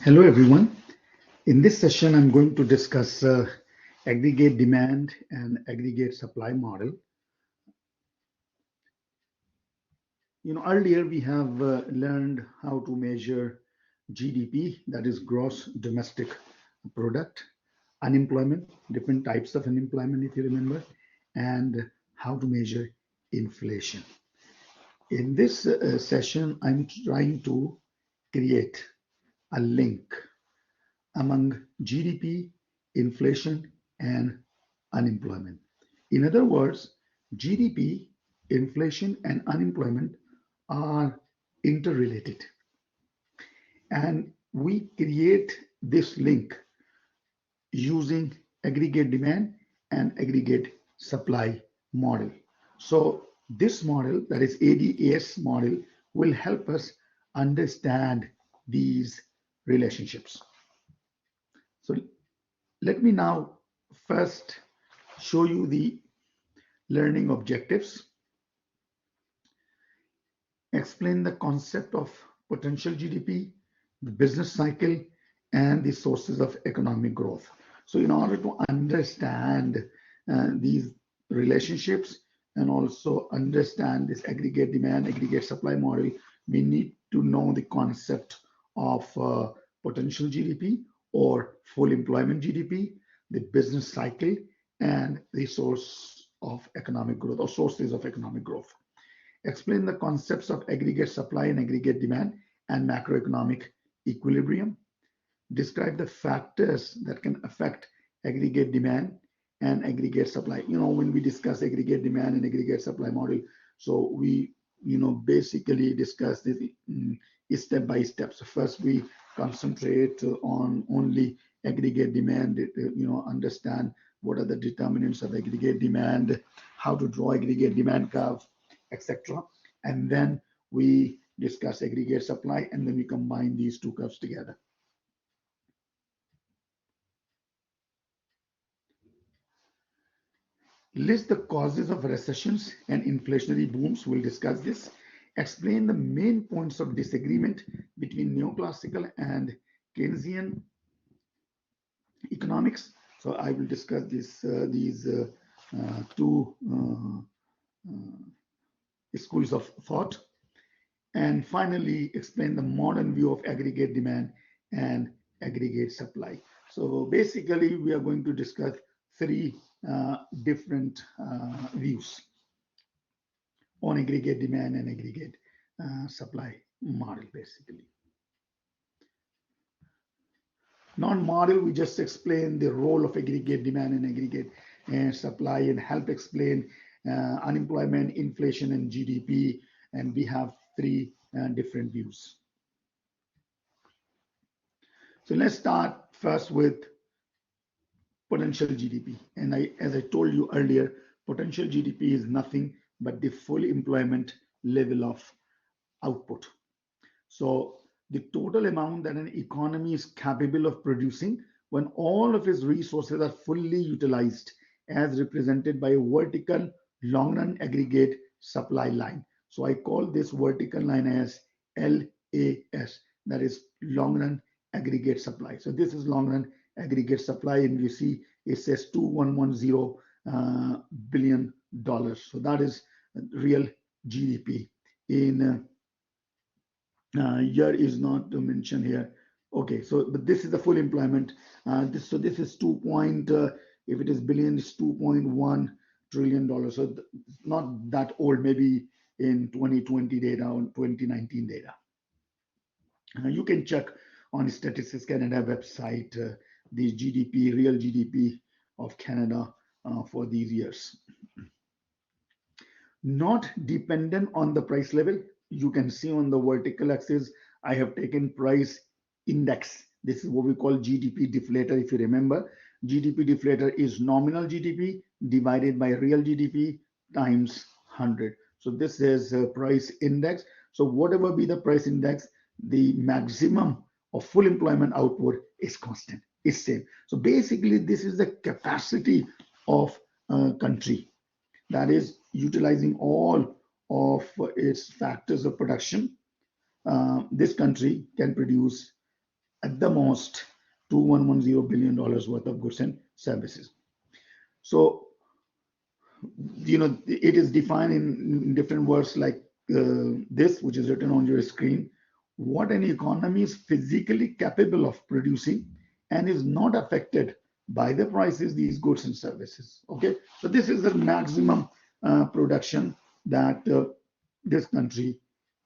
Hello everyone. In this session, I'm going to discuss aggregate demand and aggregate supply model. Earlier we have learned how to measure GDP, that is gross domestic product, unemployment, different types of unemployment if you remember, and how to measure inflation. In this session, I'm trying to create a link among GDP, inflation, and unemployment. In other words, GDP, inflation, and unemployment are interrelated. And we create this link using aggregate demand and aggregate supply model. So this model, that is ADAS model, will help us understand these relationships. So let me now first show you the learning objectives, explain the concept of potential GDP, the business cycle, and the sources of economic growth. So in order to understand these relationships and also understand this aggregate demand, aggregate supply model, we need to know the concept of potential GDP or full employment GDP, the business cycle, and the source of economic growth or sources of economic growth. Explain the concepts of aggregate supply and aggregate demand and macroeconomic equilibrium. Describe the factors that can affect aggregate demand and aggregate supply. When we discuss aggregate demand and aggregate supply model, so we, basically discuss this step by step. So first we concentrate on only aggregate demand, understand what are the determinants of aggregate demand, how to draw aggregate demand curve, etc. And then we discuss aggregate supply, and then we combine these two curves together. List the causes of recessions and inflationary booms. We'll discuss this. Explain the main points of disagreement between neoclassical and Keynesian economics. So I will discuss these two schools of thought. And finally, explain the modern view of aggregate demand and aggregate supply. So basically, we are going to discuss three different views on aggregate demand and aggregate supply model, basically. Non-model, we just explain the role of aggregate demand and aggregate supply and help explain unemployment, inflation, and GDP. And we have three different views. So let's start first with potential GDP. And as I told you earlier, potential GDP is nothing but the full employment level of output. So the total amount that an economy is capable of producing when all of its resources are fully utilized, as represented by a vertical long-run aggregate supply line. So I call this vertical line as LAS, that is long-run aggregate supply. So this is long-run aggregate supply, and you see it says $2,110 billion. So that is real GDP. In year is not to mention here. Okay, so but this is the full employment. This is 2. If it is billion, it's $2.1 trillion. So it's not that old. Maybe in 2020 data or 2019 data. You can check on Statistics Canada website the GDP, real GDP of Canada for these years. Not dependent on the price level. You can see on the vertical axis, I have taken price index. This is what we call GDP deflator. If you remember, GDP deflator is nominal GDP divided by real GDP times 100. So this is a price index. So whatever be the price index, the maximum of full employment output is constant, is same. So basically, this is the capacity of a country that is utilizing all of its factors of production. This country can produce at the most $2,110 billion worth of goods and services. So, it is defined in different words like this, which is written on your screen. What an economy is physically capable of producing and is not affected by the prices, these goods and services. Okay, so this is the maximum production that this country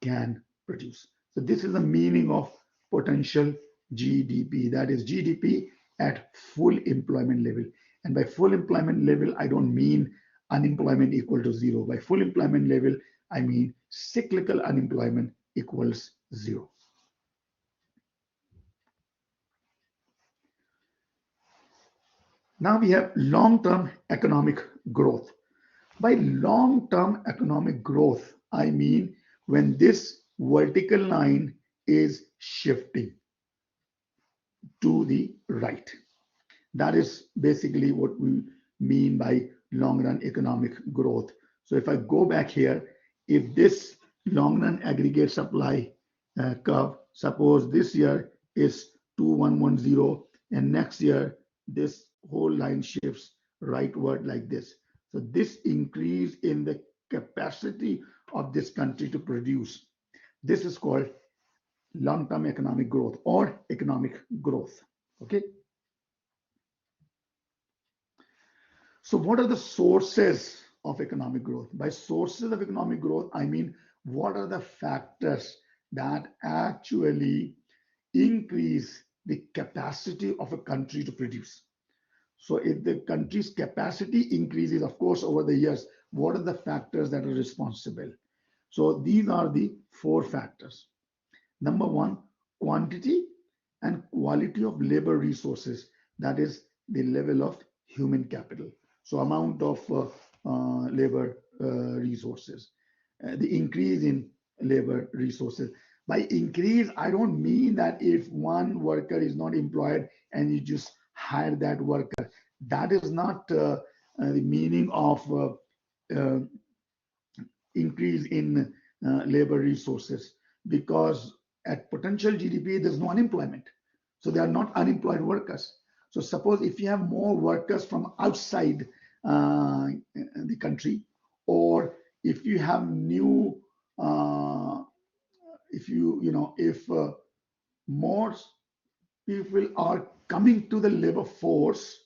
can produce. So this is the meaning of potential GDP. That is GDP at full employment level. And by full employment level, I don't mean unemployment equal to zero. By full employment level, I mean cyclical unemployment equals zero. Now we have long-term economic growth. By long-term economic growth, I mean when this vertical line is shifting to the right. That is basically what we mean by long-run economic growth. So if I go back here, if this long-run aggregate supply curve, suppose this year is 2110 and next year this whole line shifts rightward like this. So this increase in the capacity of this country to produce, this is called long-term economic growth or economic growth. Okay. So what are the sources of economic growth? By sources of economic growth, I mean, what are the factors that actually increase the capacity of a country to produce? So if the country's capacity increases, of course, over the years, what are the factors that are responsible? So these are the four factors. Number one, quantity and quality of labor resources. That is the level of human capital. So amount of labor resources, the increase in labor resources. By increase, I don't mean that if one worker is not employed and you just hire that worker. That is not the meaning of increase in labor resources, because at potential GDP, there's no unemployment. So they are not unemployed workers. So suppose if you have more workers from outside the country, or if you have new, if more people are coming to the labor force,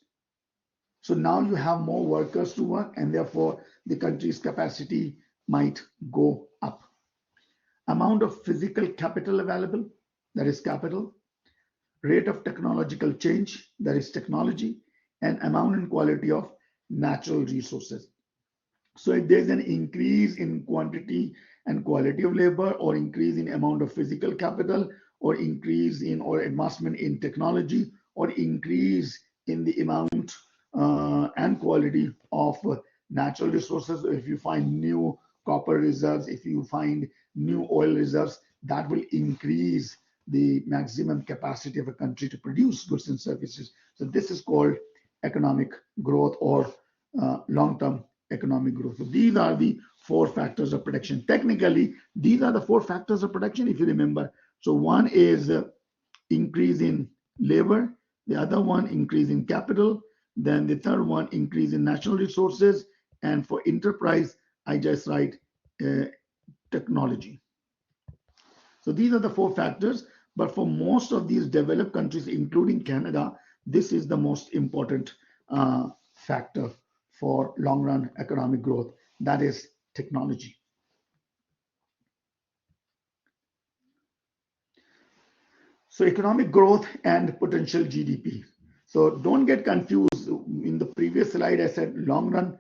so now you have more workers to work, and therefore the country's capacity might go up. Amount of physical capital available, that is capital. Rate of technological change, that is technology. And amount and quality of natural resources. So if there's an increase in quantity and quality of labor, or increase in amount of physical capital, or increase in or advancement in technology, or increase in the amount and quality of natural resources, if you find new copper reserves, if you find new oil reserves, that will increase the maximum capacity of a country to produce goods and services. So this is called economic growth or long-term economic growth. So these are the four factors of production. Technically, these are the four factors of production, if you remember. So one is increase in labor, the other one increase in capital, then the third one increase in natural resources, and for enterprise, I just write technology. So these are the four factors, but for most of these developed countries, including Canada, this is the most important factor for long-run economic growth, that is technology. So economic growth and potential GDP. So don't get confused. In the previous slide, I said long-term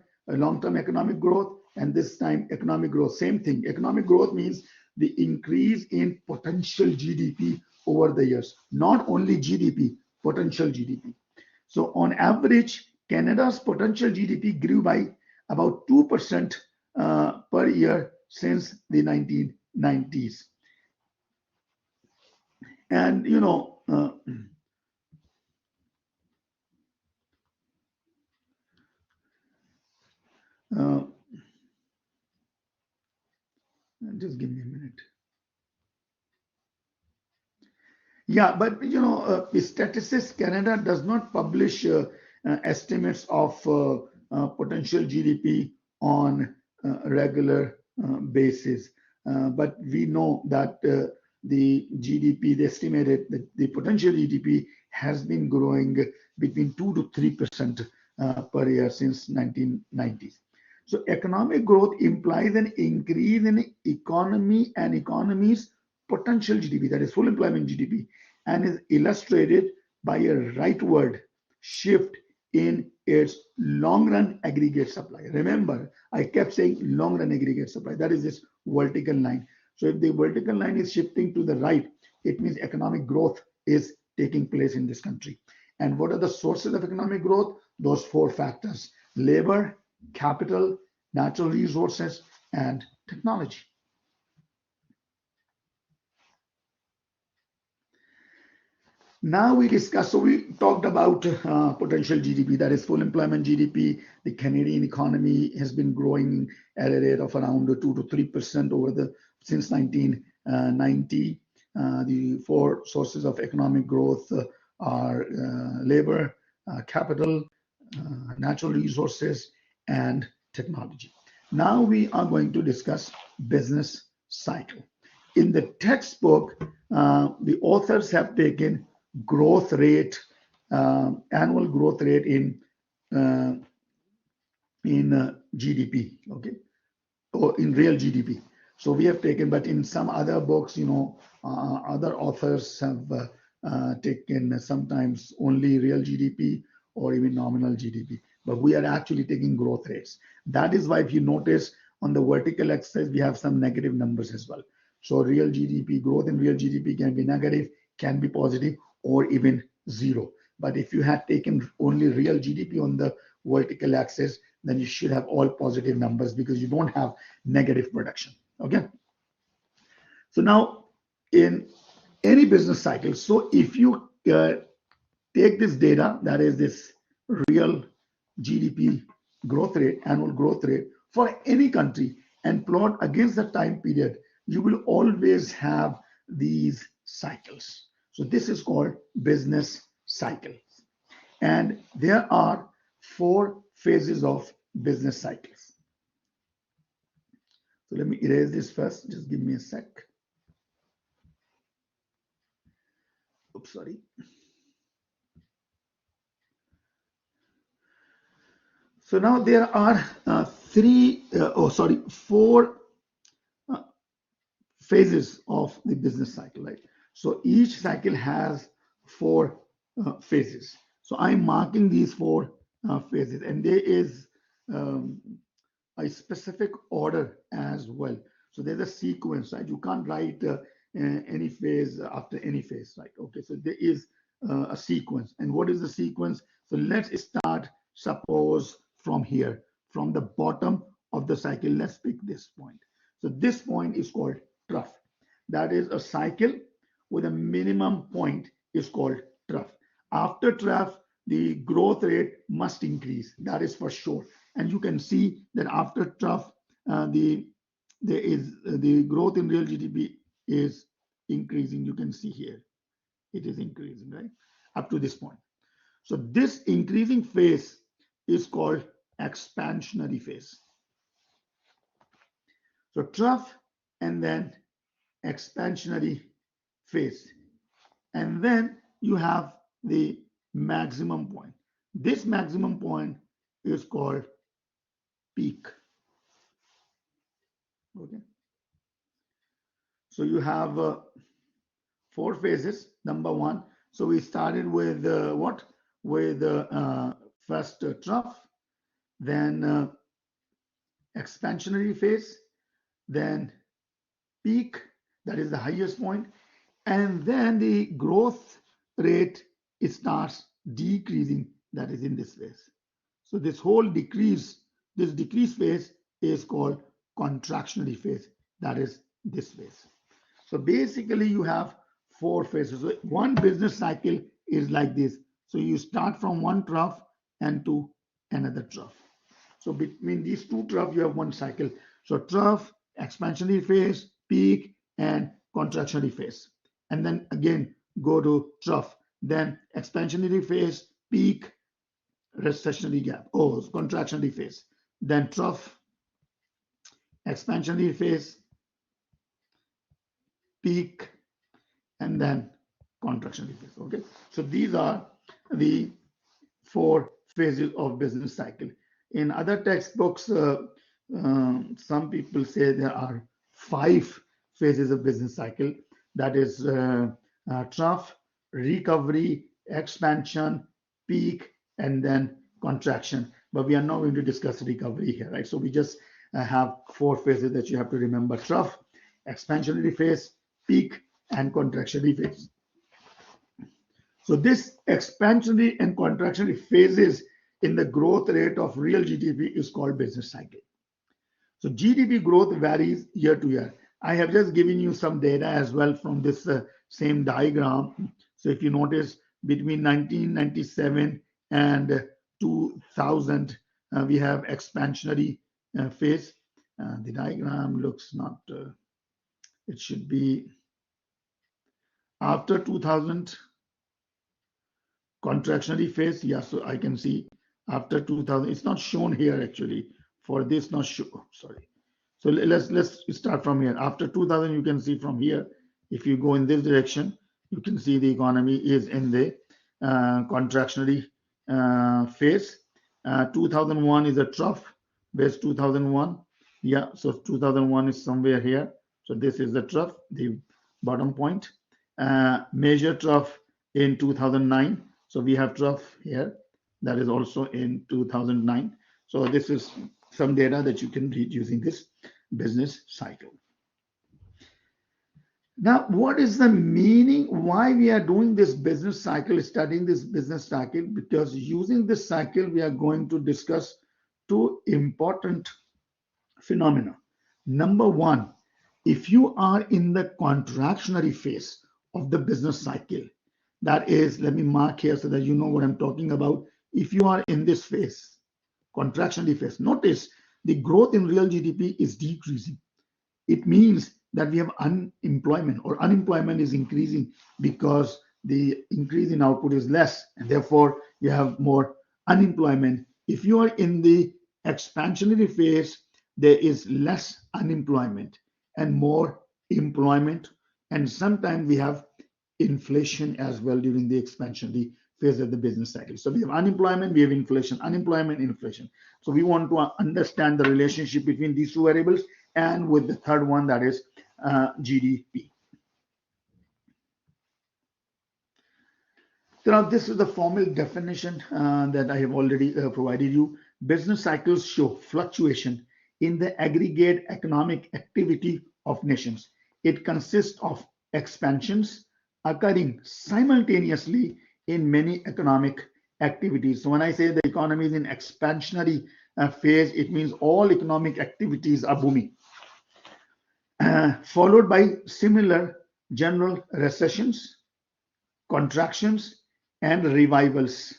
economic growth, and this time economic growth, same thing. Economic growth means the increase in potential GDP over the years, not only GDP, potential GDP. So on average, Canada's potential GDP grew by about 2% per year since the 1990s. And just give me a minute. Yeah, but Statistics Canada does not publish estimates of potential GDP on a regular basis. But we know that the GDP, they estimated that the potential GDP has been growing between 2 to 3% per year since 1990s. So economic growth implies an increase in economy and economy's potential GDP, that is full employment GDP, and is illustrated by a rightward shift in its long run aggregate supply. Remember, I kept saying long run aggregate supply. That is this vertical line. So if the vertical line is shifting to the right, it means economic growth is taking place in this country. And what are the sources of economic growth? Those four factors: labor, capital, natural resources, and technology. Now we discuss, so we talked about potential GDP, that is full employment GDP. The Canadian economy has been growing at a rate of around 2 to 3% over the since 1990. The four sources of economic growth are labor, capital, natural resources, and technology. Now we are going to discuss business cycle. In the textbook, the authors have taken growth rate, annual growth rate uh, in GDP, okay, or in real GDP. So we have taken, but in some other books, other authors have taken sometimes only real GDP or even nominal GDP. But we are actually taking growth rates. That is why if you notice on the vertical axis, we have some negative numbers as well. So real GDP, growth in real GDP can be negative, can be positive, or even zero. But if you had taken only real GDP on the vertical axis, then you should have all positive numbers because you don't have negative production. Okay. So now in any business cycle, so if you take this data, that is this real GDP growth rate, annual growth rate for any country, and plot against the time period, you will always have these cycles. So this is called business cycle. And there are four phases of business cycles. So let me erase this first. Just give me a sec. Oops, sorry. So now there are four phases of the business cycle, right? So each cycle has four phases. So I'm marking these four phases, and there is a specific order as well. So there's a sequence, right? You can't write any phase after any phase, right? Okay, so there is a sequence. And what is the sequence? So let's start, suppose, from here, from the bottom of the cycle. Let's pick this point. So this point is called trough. That is a cycle with a minimum point is called trough. After trough, the growth rate must increase. That is for sure. And you can see that after trough, the growth in real GDP is increasing. You can see here, it is increasing, right? Up to this point. So this increasing phase is called expansionary phase. So trough and then expansionary phase. And then you have the maximum point. This maximum point is called peak. Okay. So you have four phases. Number one. So we started with what? With first trough, then expansionary phase, then peak, that is the highest point, and then the growth rate starts decreasing, that is in this phase. So this whole decrease phase is called contractionary phase, that is this phase. So basically you have four phases. So one business cycle is like this. So you start from one trough and to another trough. So between these two troughs, you have one cycle. So trough, expansionary phase, peak, and contractionary phase. And then again, go to trough, then expansionary phase, peak, recessionary gap, contractionary phase, then trough, expansionary phase, peak, and then contractionary phase. Okay, so these are the 4 phases of business cycle. In other textbooks, some people say there are 5 phases of business cycle. That is trough, recovery, expansion, peak, and then contraction. But we are not going to discuss recovery here, right? So we just have 4 phases that you have to remember: trough, expansionary phase, peak, and contractionary phase. So this expansionary and contractionary phases in the growth rate of real GDP is called business cycle. So GDP growth varies year to year. I have just given you some data as well from this same diagram. So if you notice, between 1997 and 2000, we have expansionary phase. The diagram looks not, it should be after 2000, contractionary phase. Yeah, so I can see after 2000, it's not shown here actually. For this, not show. Sorry. So let's start from here. After 2000, you can see from here. If you go in this direction, you can see the economy is in the contractionary phase. 2001 is a trough. Where's 2001? Yeah, so 2001 is somewhere here. So this is the trough, the bottom point. Major trough in 2009. So we have trough here. That is also in 2009. So this is some data that you can read using this business cycle. Now, what is the meaning? Why we are doing this business cycle, studying this business cycle? Because using this cycle, we are going to discuss 2 important phenomena. Number 1, if you are in the contractionary phase of the business cycle, that is, let me mark here so that you know what I'm talking about. If you are in this phase, contractionary phase, notice the growth in real GDP is decreasing. It means that we have unemployment, or unemployment is increasing because the increase in output is less, and therefore you have more unemployment. If you are in the expansionary phase, there is less unemployment and more employment, and sometimes we have inflation as well during the expansionary phase of the business cycle. So we have unemployment, we have inflation, unemployment, inflation. So we want to understand the relationship between these 2 variables, and with the third one, that is GDP. So now this is the formal definition that I have already provided you. Business cycles show fluctuation in the aggregate economic activity of nations. It consists of expansions occurring simultaneously in many economic activities. So when I say the economy is in expansionary phase, it means all economic activities are booming, followed by similar general recessions, contractions, and revivals.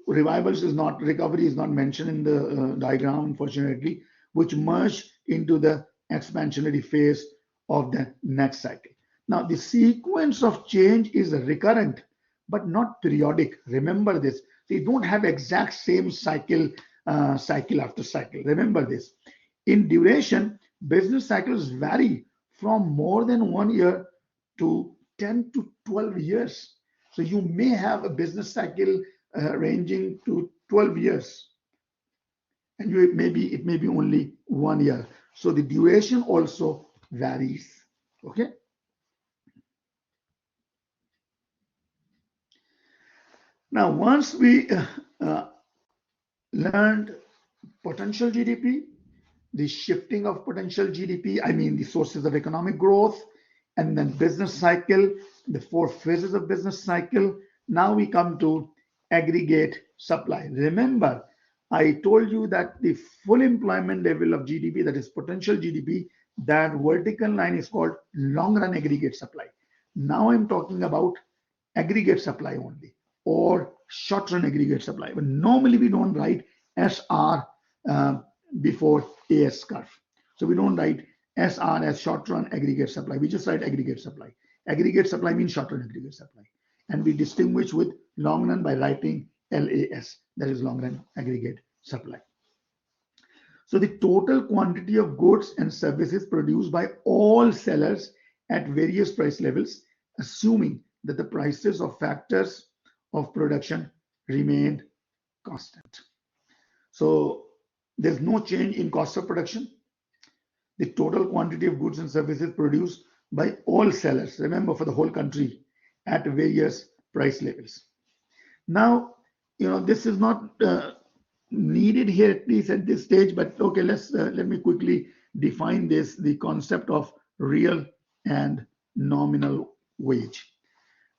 Revivals is not, recovery is not mentioned in the diagram, unfortunately, which merge into the expansionary phase of the next cycle. Now, the sequence of change is recurrent, but not periodic. Remember this. They don't have exact same cycle, cycle after cycle. Remember this. In duration, business cycles vary from more than 1 year to 10 to 12 years. So you may have a business cycle ranging to 12 years, and it may be only 1 year. So the duration also varies. Okay. Now, once we learned potential GDP, the shifting of potential GDP, I mean the sources of economic growth, and then business cycle, the 4 phases of business cycle, now we come to aggregate supply. Remember, I told you that the full employment level of GDP, that is potential GDP, that vertical line is called long run aggregate supply. Now I'm talking about aggregate supply only, or short run aggregate supply. But normally we don't write SR before AS curve. So we don't write SR as short run aggregate supply. We just write aggregate supply. Aggregate supply means short-run aggregate supply. And we distinguish with long run by writing LAS, that is long run aggregate supply. So the total quantity of goods and services produced by all sellers at various price levels, assuming that the prices of factors of production remained constant. So there's no change in cost of production. The total quantity of goods and services produced by all sellers, remember, for the whole country at various price levels. Now, this is not needed here, at least at this stage, but okay, let me quickly define this, the concept of real and nominal wage.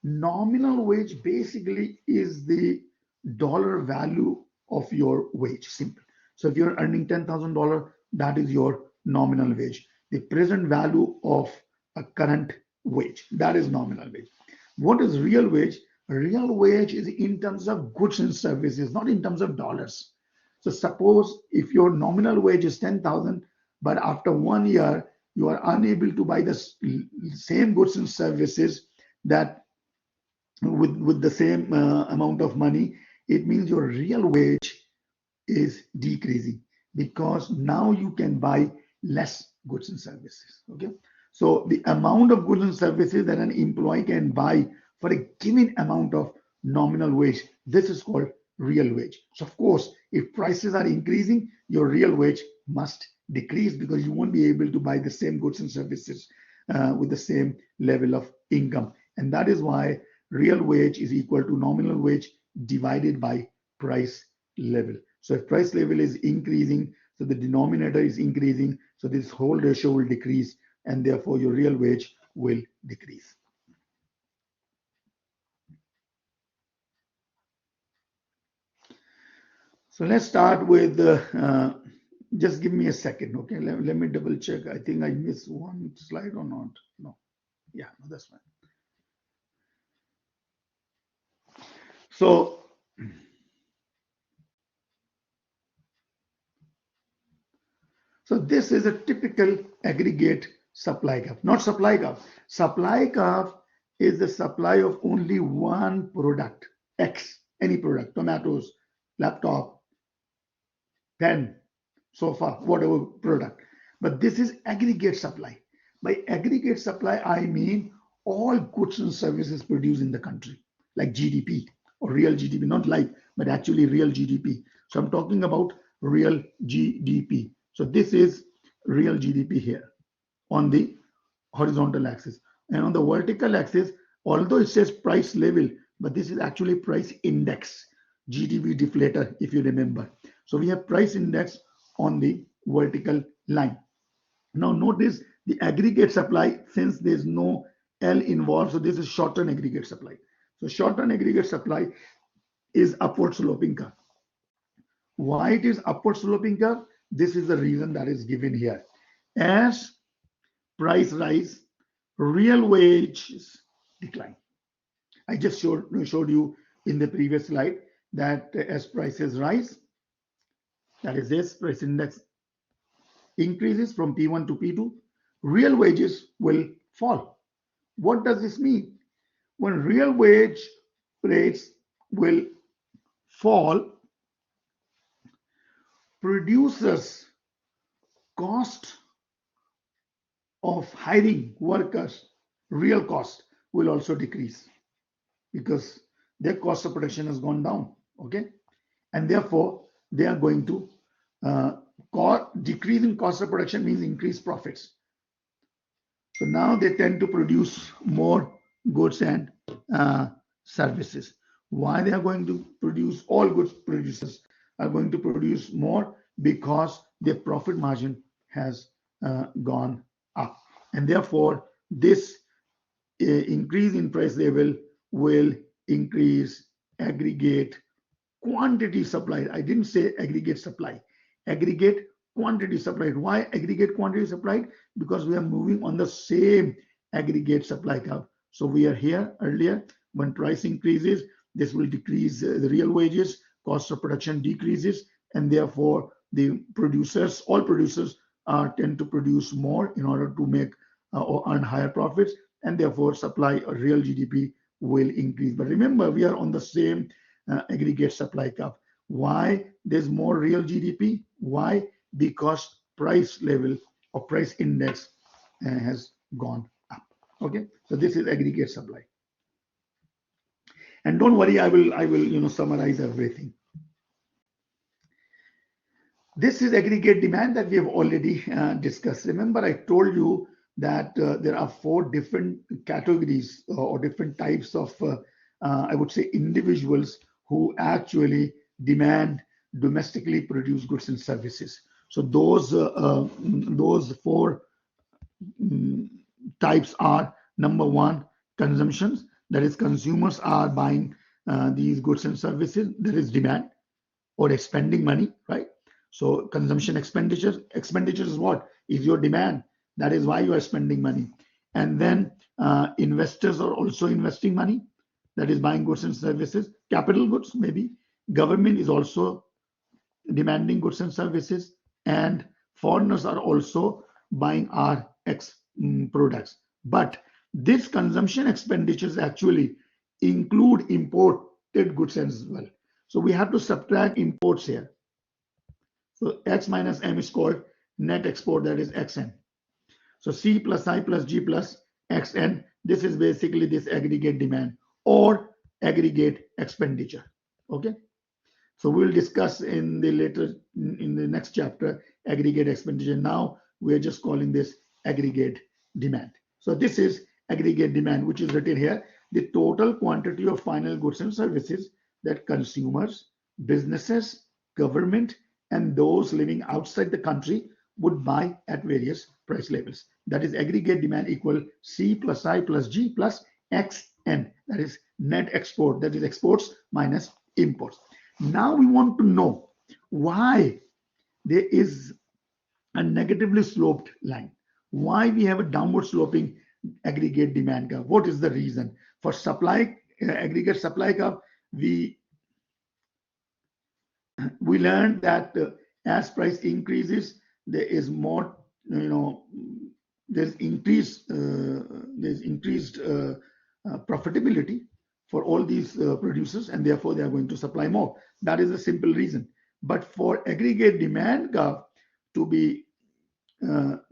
Nominal wage basically is the dollar value of your wage, simple. So if you're earning $10,000, that is your nominal wage, the present value of a current wage, that is nominal wage. What is real wage? Real wage is in terms of goods and services, not in terms of dollars. So suppose if your nominal wage is 10,000, but after 1 year you are unable to buy the same goods and services that with the same amount of money, it means your real wage is decreasing because now you can buy less goods and services. Okay, so the amount of goods and services that an employee can buy for a given amount of nominal wage, this is called real wage. So of course, if prices are increasing, your real wage must decrease because you won't be able to buy the same goods and services with the same level of income. And that is why real wage is equal to nominal wage divided by price level. So if price level is increasing, so the denominator is increasing, so this whole ratio will decrease, and therefore your real wage will decrease. So let's start with, just give me a second, okay? Let me double check. I think I missed one slide or not. No, yeah, no, that's fine. So this is a typical aggregate supply curve, not supply curve. Supply curve is the supply of only one product, X, any product, tomatoes, laptop, pen, sofa, whatever product. But this is aggregate supply. By aggregate supply, I mean all goods and services produced in the country, like GDP or real GDP, not like, but actually real GDP. So I'm talking about real GDP. So this is real GDP here on the horizontal axis. And on the vertical axis, although it says price level, but this is actually price index, GDP deflator, if you remember. So we have price index on the vertical line. Now notice the aggregate supply, since there's no L involved, so this is short-term aggregate supply. So short-term aggregate supply is upward sloping curve. Why it is upward sloping curve? This is the reason that is given here. As price rise, real wages decline. I just showed you in the previous slide that as prices rise, that is this price index increases from P1 to P2, real wages will fall. What does this mean? When real wage rates will fall, producers' cost of hiring workers, real cost, will also decrease because their cost of production has gone down, okay? And therefore, they are going to decrease in cost of production means increased profits. So now they tend to produce more goods and services. Why they are going to produce, all goods producers are going to produce more? Because their profit margin has gone up. And therefore, this increase in price level will increase aggregate quantity supplied. I didn't say aggregate supply. Aggregate quantity supplied. Why aggregate quantity supplied? Because we are moving on the same aggregate supply curve. So we are here earlier. When price increases, this will decrease the real wages, cost of production decreases, and therefore the producers, all producers tend to produce more in order to make or earn higher profits. and therefore supply or real GDP will increase. But remember, we are on the same aggregate supply curve. Why there's more real GDP? Why? Because price level or price index has gone up. Okay, so this is aggregate supply. And don't worry, I will summarize everything. This is aggregate demand that we have already discussed. Remember, I told you that there are 4 different categories or different types of, I would say, individuals who actually demand domestically produced goods and services. So those 4 types are: number 1, consumptions. That is, consumers are buying these goods and services. There is demand or spending money, right? So consumption expenditure is what? Is your demand. That is why you are spending money. And then investors are also investing money. That is buying goods and services. Capital goods, maybe. Government is also demanding goods and services. And foreigners are also buying our products. But this consumption expenditures actually include imported goods as well. So we have to subtract imports here. So X minus M is called net export, that is XN. So C plus I plus G plus XN, this is basically this aggregate demand or aggregate expenditure. Okay. So we'll discuss in the next chapter aggregate expenditure. Now we're just calling this aggregate demand. So this is aggregate demand, which is written here: the total quantity of final goods and services that consumers, businesses, government, and those living outside the country would buy at various price levels. That is aggregate demand equal C plus I plus G plus XN. That is net export. That is exports minus imports. Now we want to know why there is a negatively sloped line. Why we have a downward sloping aggregate demand curve. What is the reason? For supply, aggregate supply curve, we learned that as price increases, there is more, there's increased profitability for all these producers, and therefore they are going to supply more. That is a simple reason. But for aggregate demand curve to be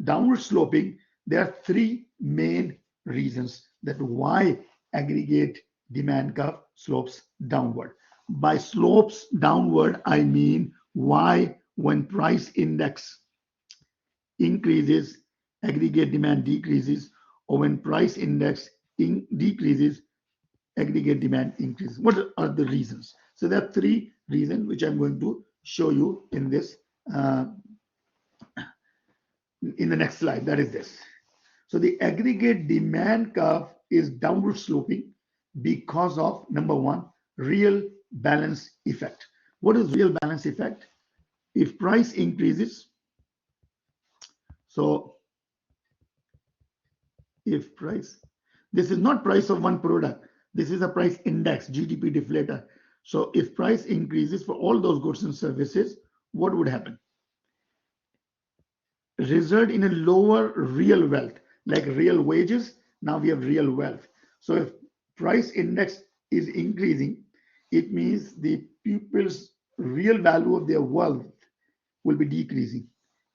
downward sloping, there are 3 main reasons that why aggregate demand curve slopes downward. By slopes downward, I mean why when price index increases, aggregate demand decreases, or when price index decreases, aggregate demand increases. What are the reasons? So there are 3 reasons which I'm going to show you in this in the next slide. That is this. So the aggregate demand curve is downward sloping because of, number 1, real balance effect. What is real balance effect? If price increases, so if price, this is not price of one product, this is a price index, GDP deflator. So if price increases for all those goods and services, what would happen? Result in a lower real wealth, like real wages. Now we have real wealth. So if price index is increasing, it means the people's real value of their wealth will be decreasing,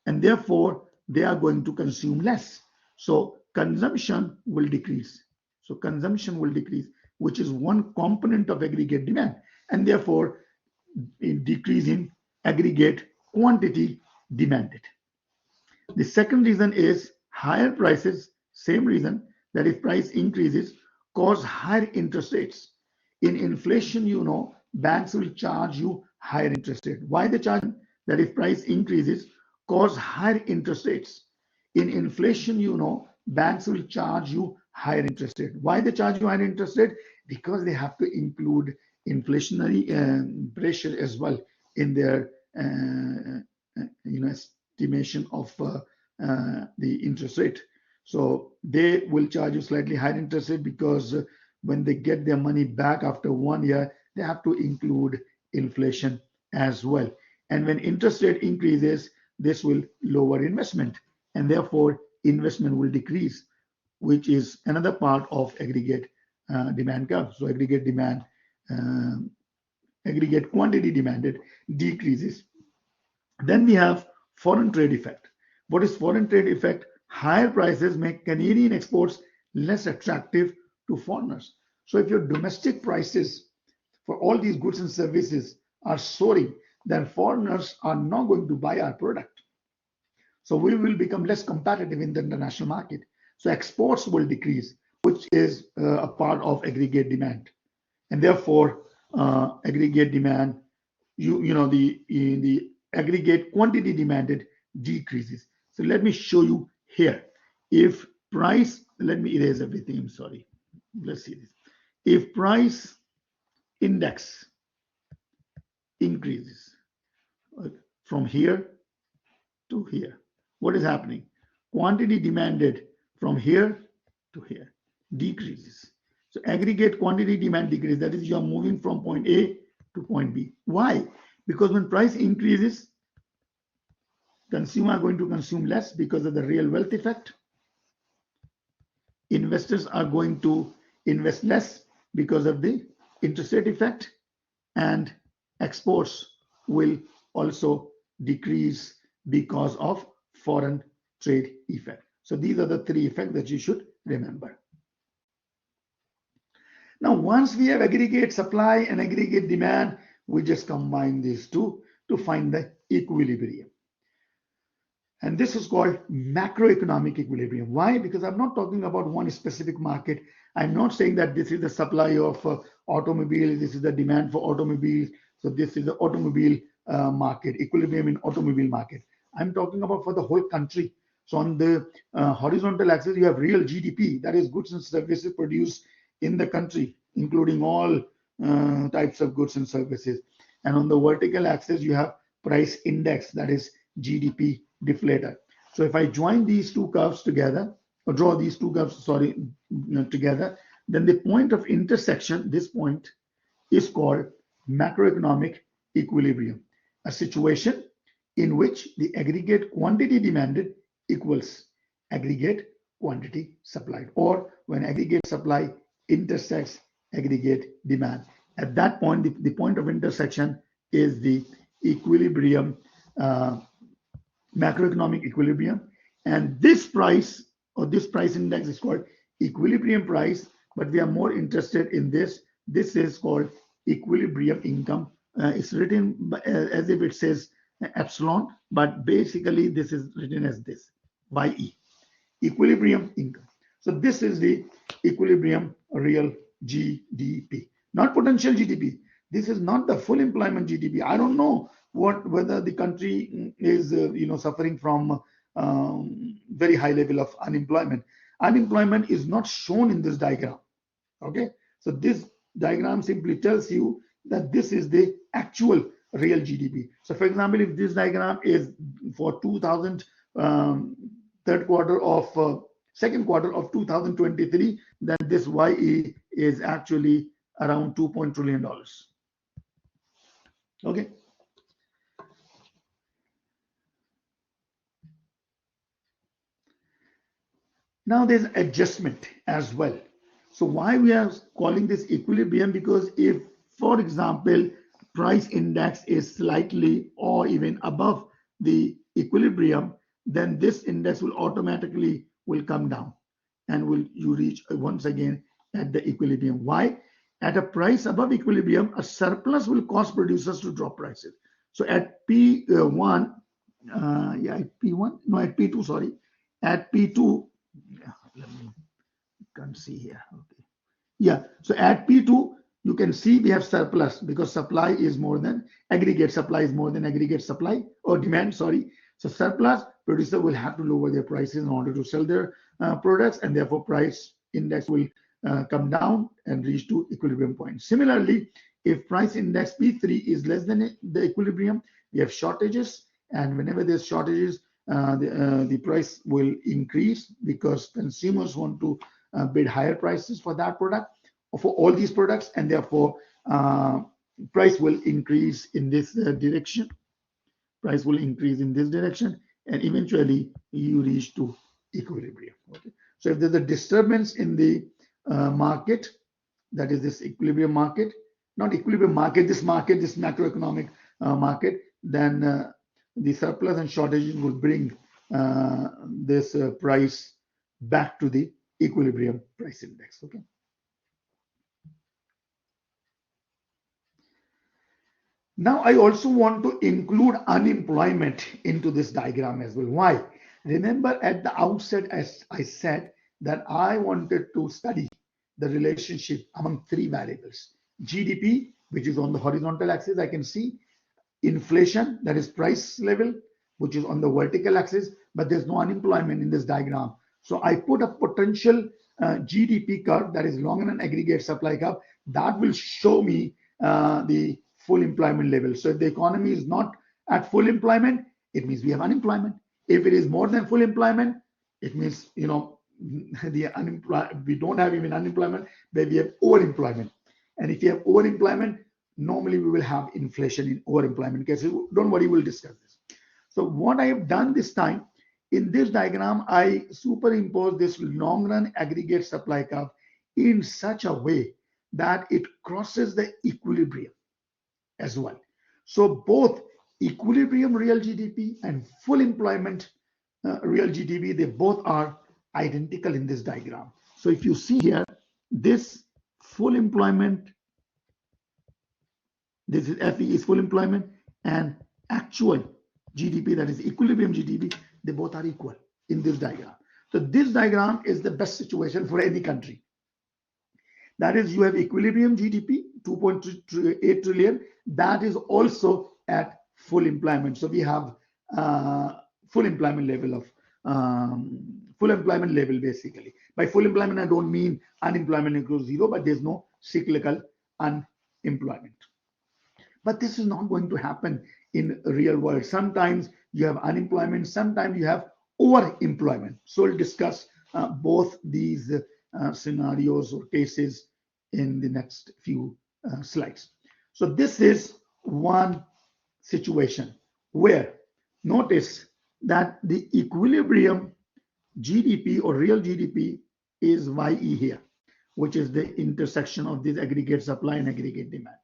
and therefore they are going to consume less. So consumption will decrease. So consumption will decrease, which is one component of aggregate demand, and therefore a decrease in aggregate quantity demanded. The second reason is higher prices. Same reason, that if price increases, cause higher interest rates. In inflation, banks will charge you higher interest rate. Why they charge? That if price increases, cause higher interest rates. In inflation, banks will charge you higher interest rate. Why they charge you higher interest rate? Because they have to include inflationary pressure as well in their estimation of the interest rate. So they will charge you slightly higher interest rate because when they get their money back after 1 year, they have to include inflation as well. And when interest rate increases, this will lower investment, and therefore investment will decrease. which is another part of aggregate demand curve. So aggregate demand, aggregate quantity demanded decreases. Then we have foreign trade effect. What is foreign trade effect? Higher prices make Canadian exports less attractive to foreigners. So if your domestic prices for all these goods and services are soaring, then foreigners are not going to buy our product. So we will become less competitive in the international market. So exports will decrease, which is a part of aggregate demand. And therefore, aggregate demand, the aggregate quantity demanded decreases. So let me show you here. If price, let me erase everything, I'm sorry. Let's see this. If price index increases from here to here, what is happening? Quantity demanded from here to here decreases. So aggregate quantity demand decreases. That is, you are moving from point A to point B. Why? Because when price increases, consumers are going to consume less because of the real wealth effect. Investors are going to invest less because of the interest rate effect. And exports will also decrease because of foreign trade effect. So these are the three effects that you should remember. Now, once we have aggregate supply and aggregate demand, we just combine these two to find the equilibrium. And this is called macroeconomic equilibrium. Why? Because I'm not talking about one specific market. I'm not saying that this is the supply of automobiles, this is the demand for automobiles. So this is the automobile market, equilibrium in automobile market. I'm talking about for the whole country. So on the horizontal axis, you have real GDP, that is goods and services produced in the country, including all types of goods and services. And on the vertical axis, you have price index, that is GDP deflator. So if I join these two curves together, or draw these two curves, together, then the point of intersection, this point, is called macroeconomic equilibrium, a situation in which the aggregate quantity demanded equals aggregate quantity supplied, or when aggregate supply intersects aggregate demand. At that point, the point of intersection is the equilibrium, macroeconomic equilibrium, and this price or this price index is called equilibrium price, but we are more interested in this. This is called equilibrium income. It's written as if it says epsilon, but basically this is written as this, YE, equilibrium income. So this is the equilibrium real GDP, not potential GDP. This is not the full employment GDP. I don't know whether the country is suffering from very high level of unemployment. Unemployment is not shown in this diagram. Okay, so this diagram simply tells you that this is the actual real GDP. So for example, if this diagram is for 2000 second quarter of 2023, then this YE is actually around $2 trillion. Okay. Now there's adjustment as well. So why we are calling this equilibrium? Because if, for example, price index is slightly or even above the equilibrium, then this index will automatically come down and you reach once again at the equilibrium. Why? At a price above equilibrium, a surplus will cause producers to drop prices. So at P1, at P2, sorry, at P2, let me can't see here. Okay. Yeah. So at P2, you can see we have surplus because supply is more than aggregate supply or demand. Sorry. So surplus, producer will have to lower their prices in order to sell their products, and therefore price index will come down and reach to equilibrium point. Similarly, if price index P3 is less than the equilibrium, we have shortages, and whenever there's shortages, the price will increase because consumers want to bid higher prices for that product or for all these products, and therefore price will increase in this direction. Price will increase in this direction, and eventually you reach to equilibrium. Okay. So if there's a disturbance in the market, that is this equilibrium market, not equilibrium market, this macroeconomic market, then the surplus and shortages will bring this price back to the equilibrium price index. Okay. Now I also want to include unemployment into this diagram as well. Why? Remember at the outset, as I said, that I wanted to study the relationship among three variables. GDP, which is on the horizontal axis, I can see. Inflation, that is price level, which is on the vertical axis, but there's no unemployment in this diagram. So I put a potential GDP curve, that is long run aggregate supply curve, that will show me the full employment level. So if the economy is not at full employment, it means we have unemployment. If it is more than full employment, it means, we don't have even unemployment, but we have overemployment. And if you have overemployment, normally we will have inflation in overemployment case. Don't worry, we'll discuss this. So what I have done this time, in this diagram, I superimpose this long run aggregate supply curve in such a way that it crosses the equilibrium as well. So both equilibrium real GDP and full employment real GDP, they both are identical in this diagram. So if you see here, this full employment, this is FE is full employment, and actual GDP, that is equilibrium GDP, they both are equal in this diagram. So this diagram is the best situation for any country. That is, you have equilibrium GDP, 2.8 trillion, that is also at full employment. So we have full employment level basically. By full employment, I don't mean unemployment equals zero, but there's no cyclical unemployment. But this is not going to happen in real world. Sometimes you have unemployment, sometimes you have overemployment. So we'll discuss both these scenarios or cases in the next few slides. So this is one situation where notice that the equilibrium GDP or real GDP is YE here, which is the intersection of this aggregate supply and aggregate demand.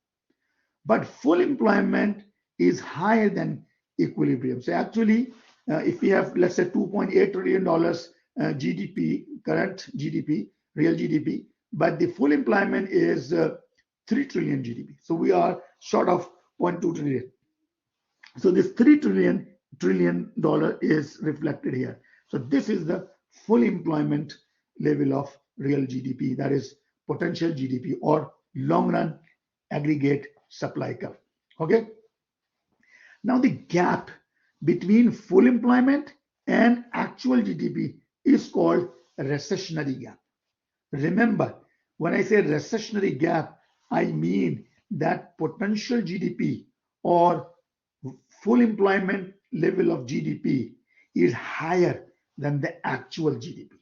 But full employment is higher than equilibrium. So actually, if we have, let's say, $2.8 trillion GDP, current GDP, real GDP, but the full employment is 3 trillion GDP. So we are short of 0.2 trillion. So this $3 trillion is reflected here. So this is the full employment level of real GDP, that is potential GDP or long run aggregate supply curve. Okay. Now the gap between full employment and actual GDP is called a recessionary gap. Remember, when I say recessionary gap, I mean that potential GDP or full employment level of GDP is higher than the actual GDP.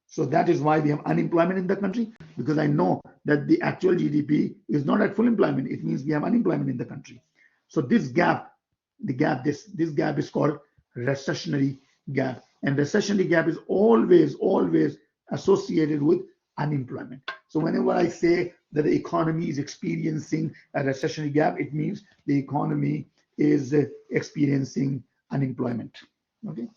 So that is why we have unemployment in the country, because I know that the actual GDP is not at full employment. It means we have unemployment in the country. So this gap, this gap is called recessionary gap. And recessionary gap is always associated with unemployment. So whenever I say that the economy is experiencing a recessionary gap, it means the economy is experiencing unemployment. Okay.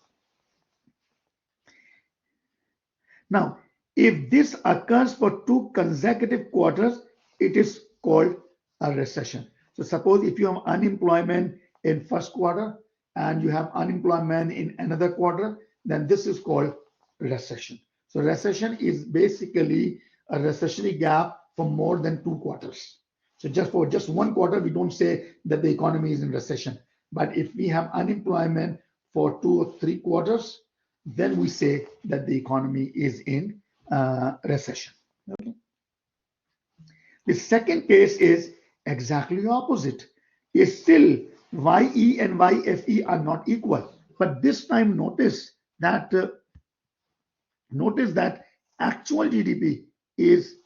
Now, if this occurs for 2 consecutive quarters, it is called a recession. So suppose if you have unemployment in first quarter and you have unemployment in another quarter, then this is called recession. So recession is basically a recessionary gap for more than 2 quarters. So just one quarter, we don't say that the economy is in recession. But if we have unemployment for 2 or 3 quarters, then we say that the economy is in recession. Okay. The second case is exactly the opposite. Is still YE and YFE are not equal. But this time notice that actual GDP is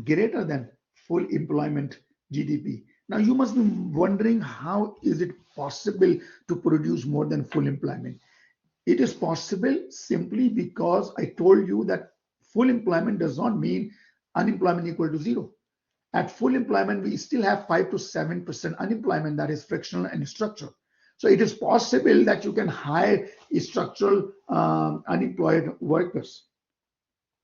greater than full employment GDP. Now you must be wondering, how is it possible to produce more than full employment? It is possible simply because I told you that full employment does not mean unemployment equal to zero. At full employment, we still have 5 to 7% unemployment that is frictional and structural. So it is possible that you can hire structural unemployed workers.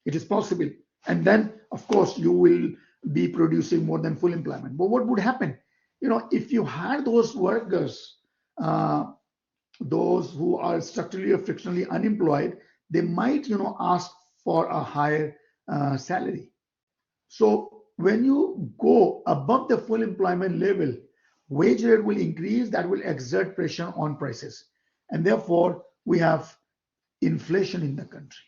It is possible. And then, of course, you will be producing more than full employment. But what would happen? If you hire those workers, those who are structurally or frictionally unemployed, they might, ask for a higher salary. So when you go above the full employment level, wage rate will increase. That will exert pressure on prices. And therefore, we have inflation in the country,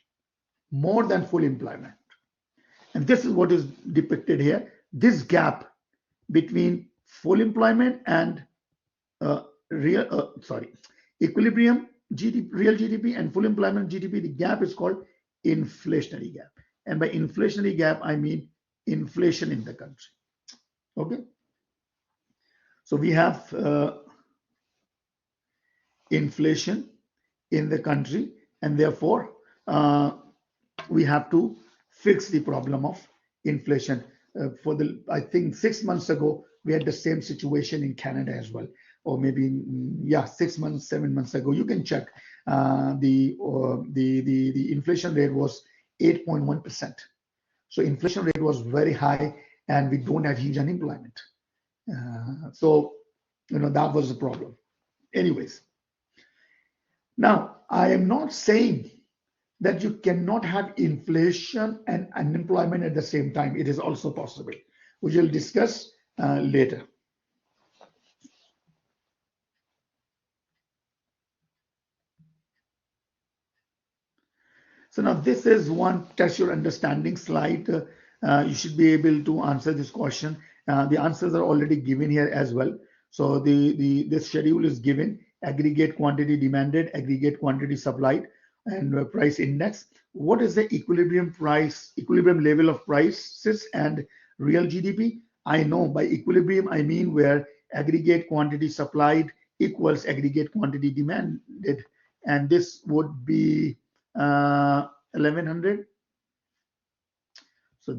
more than full employment. And this is what is depicted here. This gap between full employment and equilibrium GDP, real GDP and full employment GDP, the gap is called inflationary gap. And by inflationary gap, I mean inflation in the country. Okay. So we have inflation in the country, and therefore we have to fix the problem of inflation. I think 6 months ago, we had the same situation in Canada as well, or maybe 6 months, 7 months ago. You can check the inflation rate was 8.1%. So inflation rate was very high, and we don't have huge unemployment. So that was the problem. Anyways, now I am not saying that you cannot have inflation and unemployment at the same time. It is also possible, which we'll discuss later. So now this is one test your understanding slide. You should be able to answer this question. The answers are already given here as well. So this schedule is given: aggregate quantity demanded, aggregate quantity supplied, and price index. What is the equilibrium level of prices and real GDP? I know by equilibrium I mean where aggregate quantity supplied equals aggregate quantity demanded, and this would be 1100. So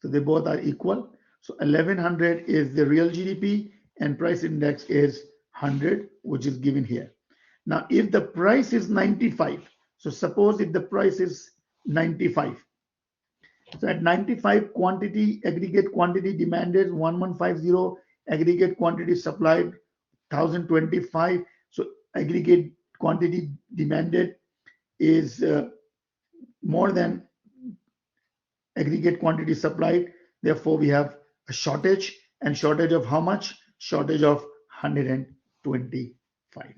they both are equal. So 1100 is the real GDP, and price index is 100, which is given here. Now, if the price is 95, so suppose if the price is 95, so at 95, aggregate quantity demanded 1150, aggregate quantity supplied 1025. So aggregate quantity demanded is more than aggregate quantity supplied. Therefore, we have a shortage, and shortage of how much? Shortage of 125.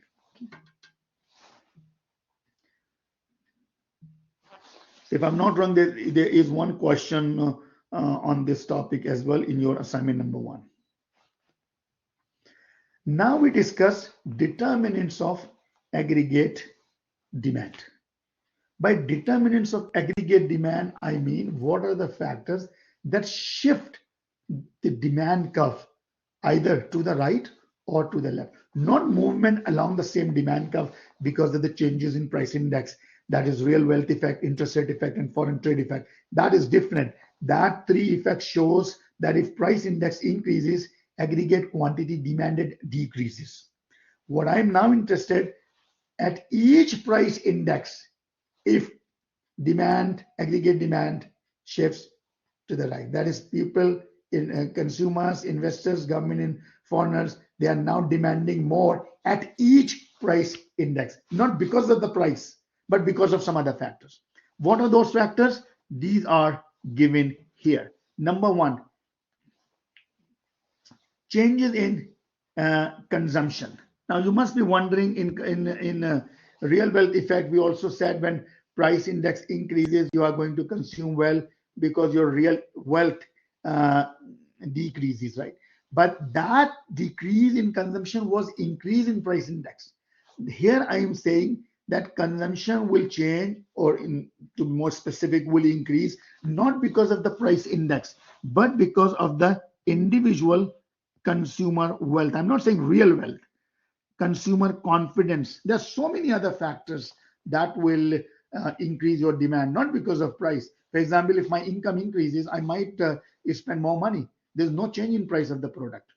If I'm not wrong, there is one question on this topic as well in your assignment number 1. Now we discuss determinants of aggregate demand. By determinants of aggregate demand, I mean what are the factors that shift the demand curve either to the right or to the left, not movement along the same demand curve because of the changes in price index. That is real wealth effect, interest rate effect, and foreign trade effect. That is different. That 3 effects shows that if price index increases, aggregate quantity demanded decreases. What I'm now interested at each price index, if aggregate demand shifts to the right, that is people, consumers, investors, government, and foreigners, they are now demanding more at each price index, not because of the price, but because of some other factors. What are those factors? These are given here. Number 1, changes in consumption. Now you must be wondering, in real wealth effect, we also said when price index increases, you are going to consume well because your real wealth decreases, right? But that decrease in consumption was increase in price index. Here I am saying that consumption will change, or to be more specific, will increase, not because of the price index, but because of the individual consumer wealth. I'm not saying real wealth, consumer confidence. There are so many other factors that will increase your demand, not because of price. For example, if my income increases, I might spend more money. There's no change in price of the product.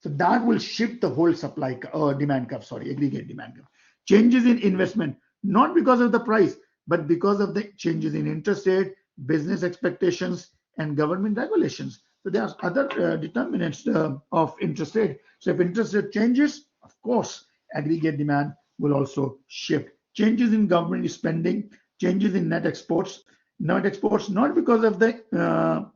So that will shift the whole supply demand curve, sorry, aggregate demand curve. Changes in investment, not because of the price, but because of the changes in interest rate, business expectations, and government regulations. So there are other determinants of interest rate. So if interest rate changes, of course, aggregate demand will also shift. Changes in government spending, changes in net exports, not because of the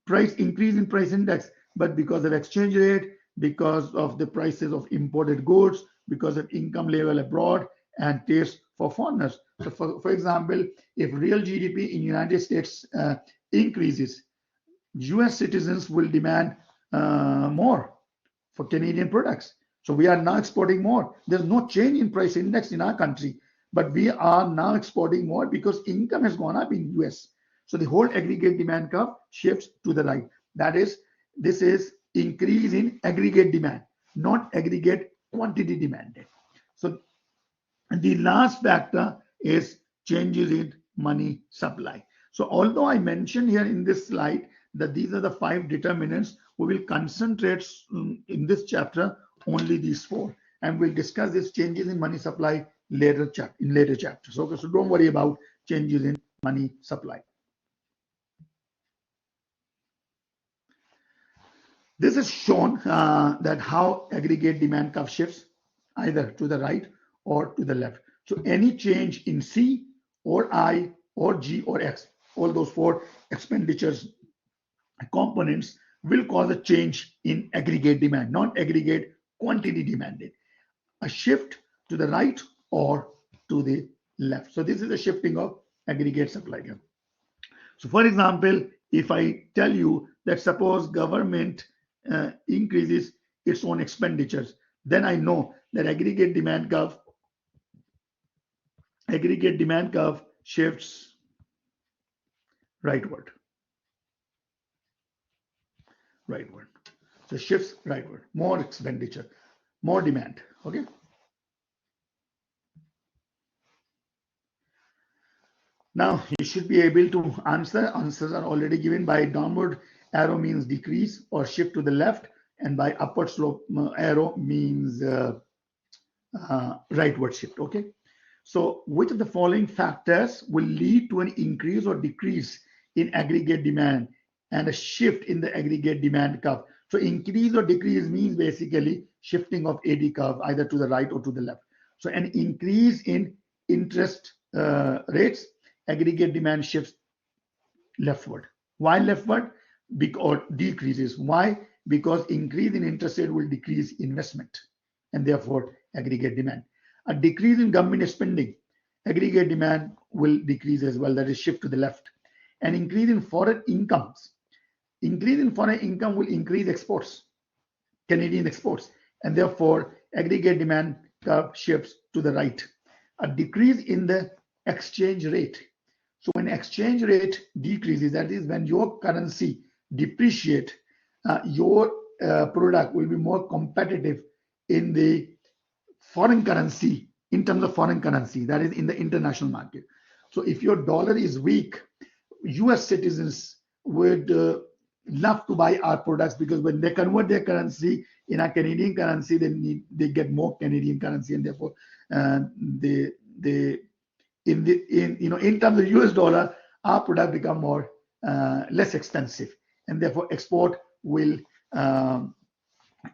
price increase in price index, but because of exchange rate, because of the prices of imported goods, because of income level abroad, and taste for foreigners. So for example, if real GDP in United States increases, US citizens will demand more for Canadian products. So we are now exporting more. There's no change in price index in our country, but we are now exporting more because income has gone up in US. So the whole aggregate demand curve shifts to the right. That is, this is increase in aggregate demand, not aggregate quantity demanded. So the last factor is changes in money supply. So although I mentioned here in this slide that these are the 5 determinants, we will concentrate in this chapter only these 4, and we'll discuss these changes in money supply in later chapters. Okay, so don't worry about changes in money supply. This is shown that how aggregate demand curve shifts either to the right or to the left. So any change in C or I or G or X, all those 4 expenditures components will cause a change in aggregate demand, not aggregate quantity demanded. A shift to the right or to the left. So this is a shifting of aggregate supply here. So for example, if I tell you that suppose government increases its own expenditures, then I know that aggregate demand curve shifts rightward. So shifts rightward, more expenditure, more demand. Okay. Now you should be able to answer. Answers are already given. By downward arrow means decrease or shift to the left, and by upward slope arrow means rightward shift. Okay. So which of the following factors will lead to an increase or decrease in aggregate demand and a shift in the aggregate demand curve? So increase or decrease means basically shifting of AD curve either to the right or to the left. So an increase in interest rates, aggregate demand shifts leftward. Why leftward? Because decreases. Why? Because increase in interest rate will decrease investment and therefore aggregate demand. A decrease in government spending, aggregate demand will decrease as well. That is shift to the left. An increase in foreign incomes. Increase in foreign income will increase exports, Canadian exports, and therefore aggregate demand curve shifts to the right. A decrease in the exchange rate. So when exchange rate decreases, that is when your currency depreciate, your product will be more competitive in the foreign currency, in terms of foreign currency, that is in the international market. So if your dollar is weak, US citizens would love to buy our products because when they convert their currency in a Canadian currency, they get more Canadian currency, and therefore in terms of US dollar, our product become more less expensive, and therefore export will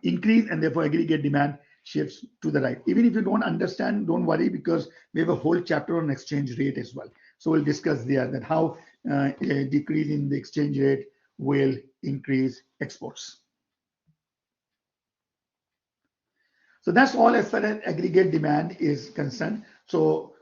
increase, and therefore aggregate demand shifts to the right. Even if you don't understand, don't worry, because we have a whole chapter on exchange rate as well. So we'll discuss there that how a decrease in the exchange rate will increase exports. So that's all as far as aggregate demand is concerned. So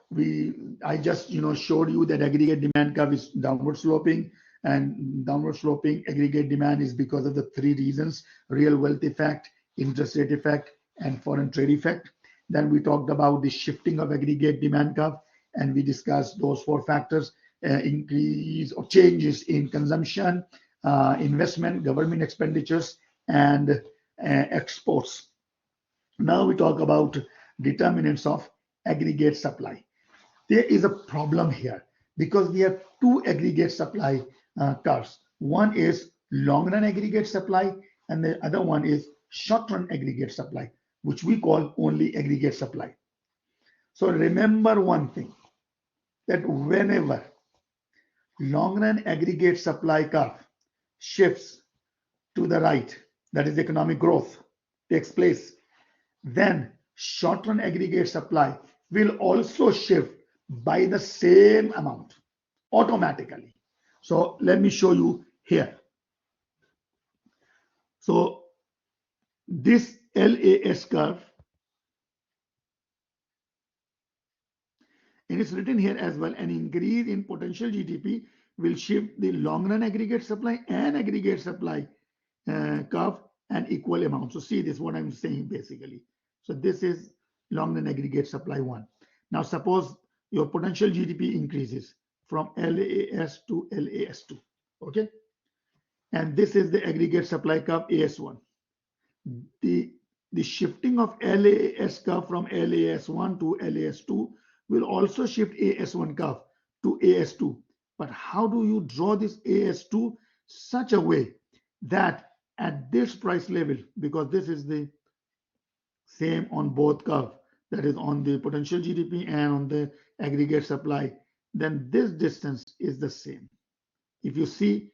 I just showed you that aggregate demand curve is downward sloping, and downward sloping aggregate demand is because of the 3 reasons: real wealth effect, interest rate effect, and foreign trade effect. Then we talked about the shifting of aggregate demand curve, and we discussed those 4 factors: increase or changes in consumption, investment, government expenditures, and exports. Now we talk about determinants of aggregate supply. there is a problem here because we have two aggregate supply curves. One is long run aggregate supply, and the other one is short run aggregate supply, which we call only aggregate supply. So remember one thing, that whenever long run aggregate supply curve shifts to the right, that is economic growth takes place, then short run aggregate supply will also shift by the same amount automatically. So let me show you here. So this LAS curve, and it's written here as well, an increase in potential GDP will shift the long run aggregate supply and aggregate supply curve an equal amount. So see this, what I'm saying basically. So this is long run aggregate supply 1. Now suppose your potential GDP increases from LAS to LAS2, okay? And this is the aggregate supply curve AS1. The shifting of LAS curve from LAS1 to LAS2 will also shift AS1 curve to AS2. But how do you draw this AS2 such a way that at this price level, because this is the same on both curve, that is on the potential GDP and on the aggregate supply, then this distance is the same. If you see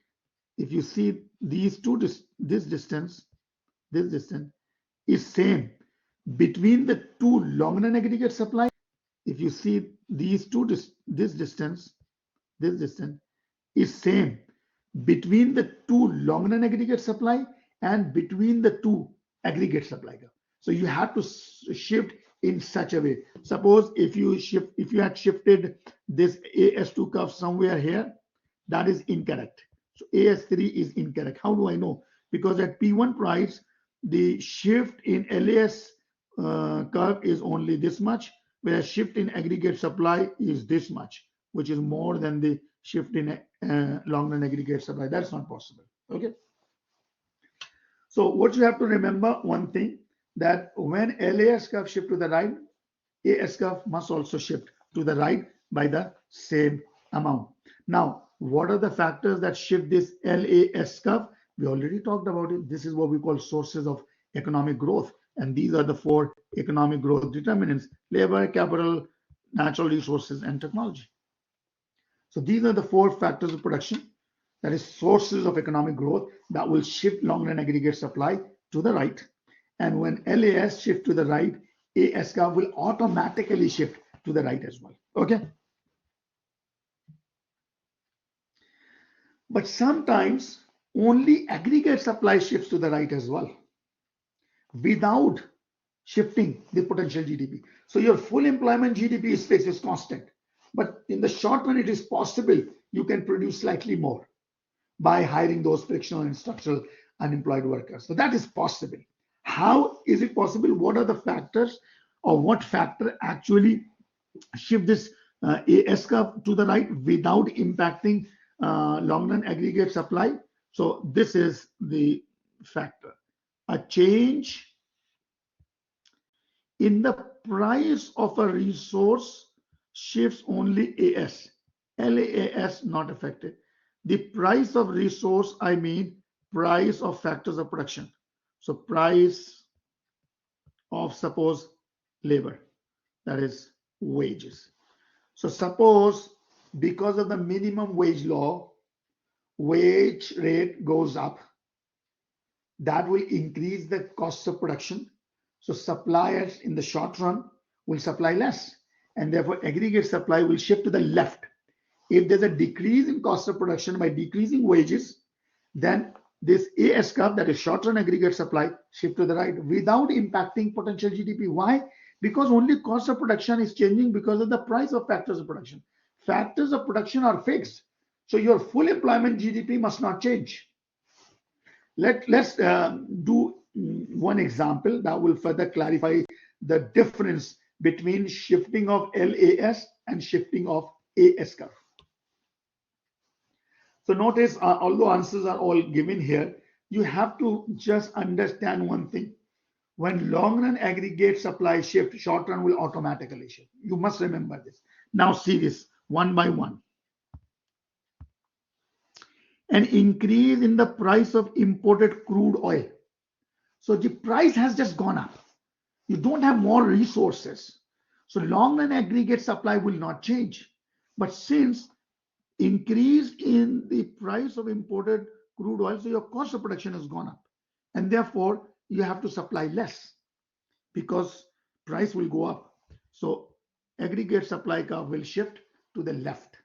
these two, this distance is same between the two long run aggregate supply. If you see these two, this distance is same between the two long run aggregate supply and between the two aggregate supply curve. So you have to shift in such a way. Suppose if you had shifted this AS2 curve somewhere here, that is incorrect. So AS3 is incorrect. How do I know? Because at P1 price, the shift in LAS curve is only this much, whereas shift in aggregate supply is this much, which is more than the shift in long run aggregate supply. That's not possible. Okay. So what you have to remember, one thing, that when LAS curve shift to the right, AS curve must also shift to the right by the same amount. Now, what are the factors that shift this LAS curve? We already talked about it. This is what we call sources of economic growth. And these are the 4 economic growth determinants: labor, capital, natural resources, and technology. So these are the 4 factors of production, that is sources of economic growth, that will shift long run aggregate supply to the right. And when LAS shift to the right, AS curve will automatically shift to the right as well. Okay. But sometimes only aggregate supply shifts to the right as well, without shifting the potential GDP. So your full employment GDP space is constant, but in the short run, it is possible you can produce slightly more by hiring those frictional and structural unemployed workers. So that is possible. How is it possible? What are the factors, or what factor actually shift this AS curve to the right without impacting long run aggregate supply? So this is the factor. A change in the price of a resource shifts only AS. LAS not affected. The price of resource, I mean price of factors of production. So price of, suppose, labor, that is wages. So suppose because of the minimum wage law, wage rate goes up, that will increase the cost of production. So suppliers in the short run will supply less, and therefore aggregate supply will shift to the left. If there's a decrease in cost of production by decreasing wages, then this AS curve, that is short run aggregate supply, shift to the right without impacting potential GDP. Why? Because only cost of production is changing because of the price of factors of production. Factors of production are fixed. So your full employment GDP must not change. Let's do one example that will further clarify the difference between shifting of LAS and shifting of AS curve. So notice, although answers are all given here, you have to just understand one thing. When long run aggregate supply shift, short run will automatically shift. You must remember this, Now see this one by one. An increase in the price of imported crude oil. So the price has just gone up. You don't have more resources. So long run aggregate supply will not change. But since increase in the price of imported crude oil, so your cost of production has gone up. And therefore, you have to supply less because price will go up. So aggregate supply curve will shift to the left.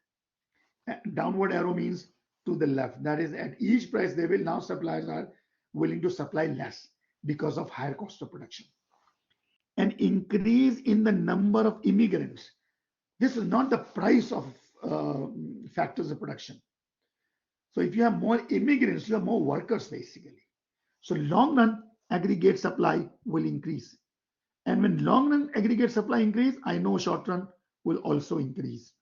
Downward arrow means to the left. That is, at each price level, now suppliers are willing to supply less because of higher cost of production. An increase in the number of immigrants. This is not the price of factors of production. So if you have more immigrants, you have more workers basically. So long run aggregate supply will increase. And when long run aggregate supply increase, I know short run will also increase.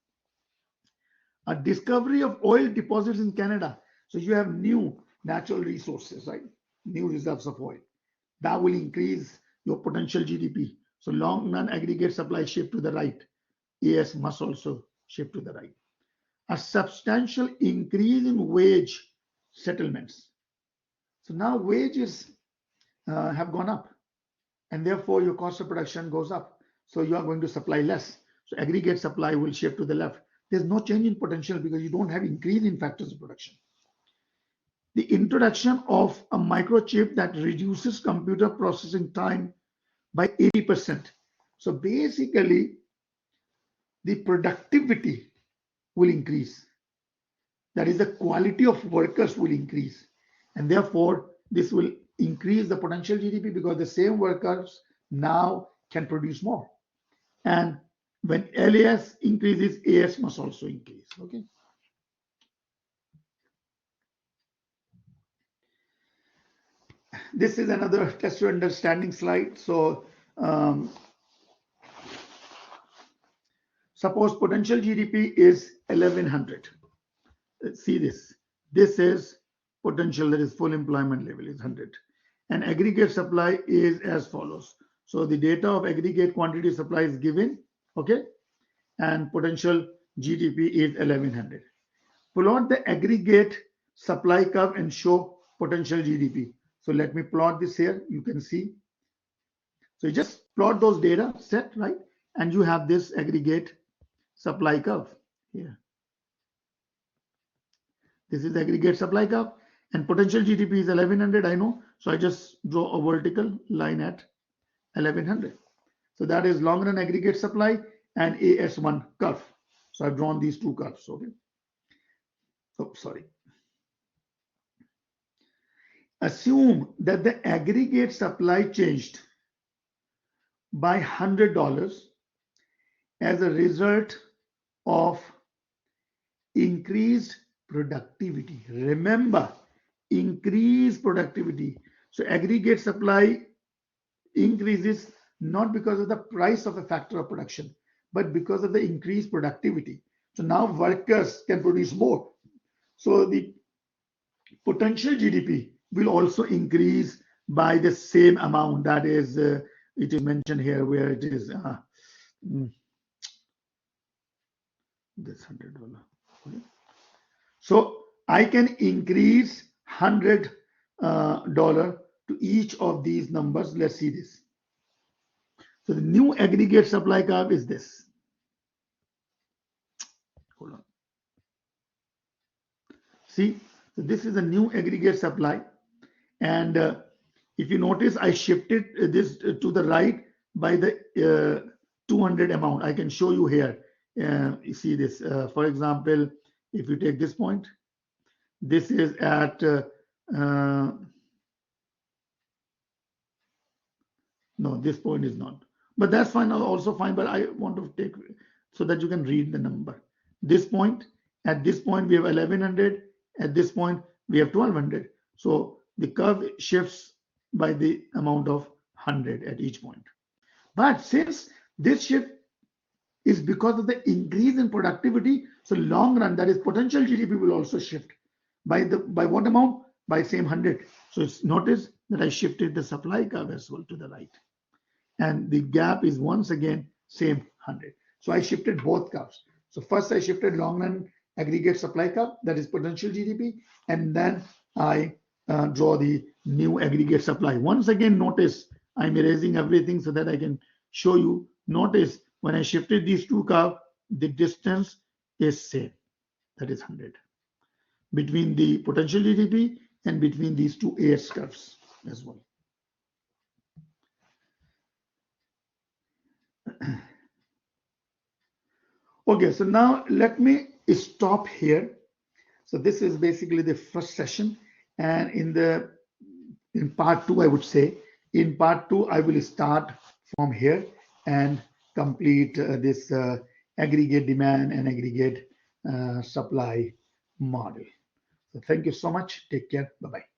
A discovery of oil deposits in Canada. So you have new natural resources, right? New reserves of oil. That will increase your potential GDP. So long run aggregate supply shift to the right. AS must also shift to the right. A substantial increase in wage settlements. So now wages have gone up, and therefore your cost of production goes up. So you are going to supply less. So aggregate supply will shift to the left. There's no change in potential because you don't have increase in factors of production. The introduction of a microchip that reduces computer processing time by 80%. So basically, the productivity will increase. That is, the quality of workers will increase. And therefore, this will increase the potential GDP because the same workers now can produce more. And when LAS increases, AS must also increase. Okay. This is another test your understanding slide. So suppose potential GDP is 1100. See this. This is potential, that is full employment level is 100. And aggregate supply is as follows. So the data of aggregate quantity supply is given, okay? And potential GDP is 1100. Plot the aggregate supply curve and show potential GDP. So let me plot this here. You can see. So you just plot those data set, right? And you have this aggregate supply curve here. This is the aggregate supply curve and potential GDP is 1100, I know. So I just draw a vertical line at 1100. So that is long run aggregate supply and AS1 curve. So I've drawn these two curves, okay? Oh, sorry. Assume that the aggregate supply changed by $100 as a result of increased productivity. Remember, increased productivity. So aggregate supply increases not because of the price of a factor of production, but because of the increased productivity. So now workers can produce more. So the potential GDP will also increase by the same amount. That is, it is mentioned here where it is this $100. Okay. So I can increase $100 to each of these numbers. Let's see this. So the new aggregate supply curve is this. Hold on. See, so this is a new aggregate supply. And if you notice, I shifted this to the right by the 200 amount. I can show you here. You see this. For example, if you take this point, this is at no, this point is not. But that's fine, also fine. But I want to take so that you can read the number. This point, at this point, we have 1100. At this point, we have 1200. So the curve shifts by the amount of 100 at each point. But since this shift is because of the increase in productivity, so long run, that is potential GDP will also shift. By what amount? By same 100. So notice that I shifted the supply curve as well to the right. And the gap is once again same 100. So I shifted both curves. So first I shifted long run aggregate supply curve, that is potential GDP, and then I draw the new aggregate supply. Once again, notice I'm erasing everything so that I can show you. Notice when I shifted these two curves, the distance is same, that is 100, between the potential GDP and between these two AS curves as well. Okay, so now let me stop here. So this is basically the first session, and in part two, I would say, in part two, I will start from here and complete this aggregate demand and aggregate supply model. So thank you so much. Take care. Bye-bye.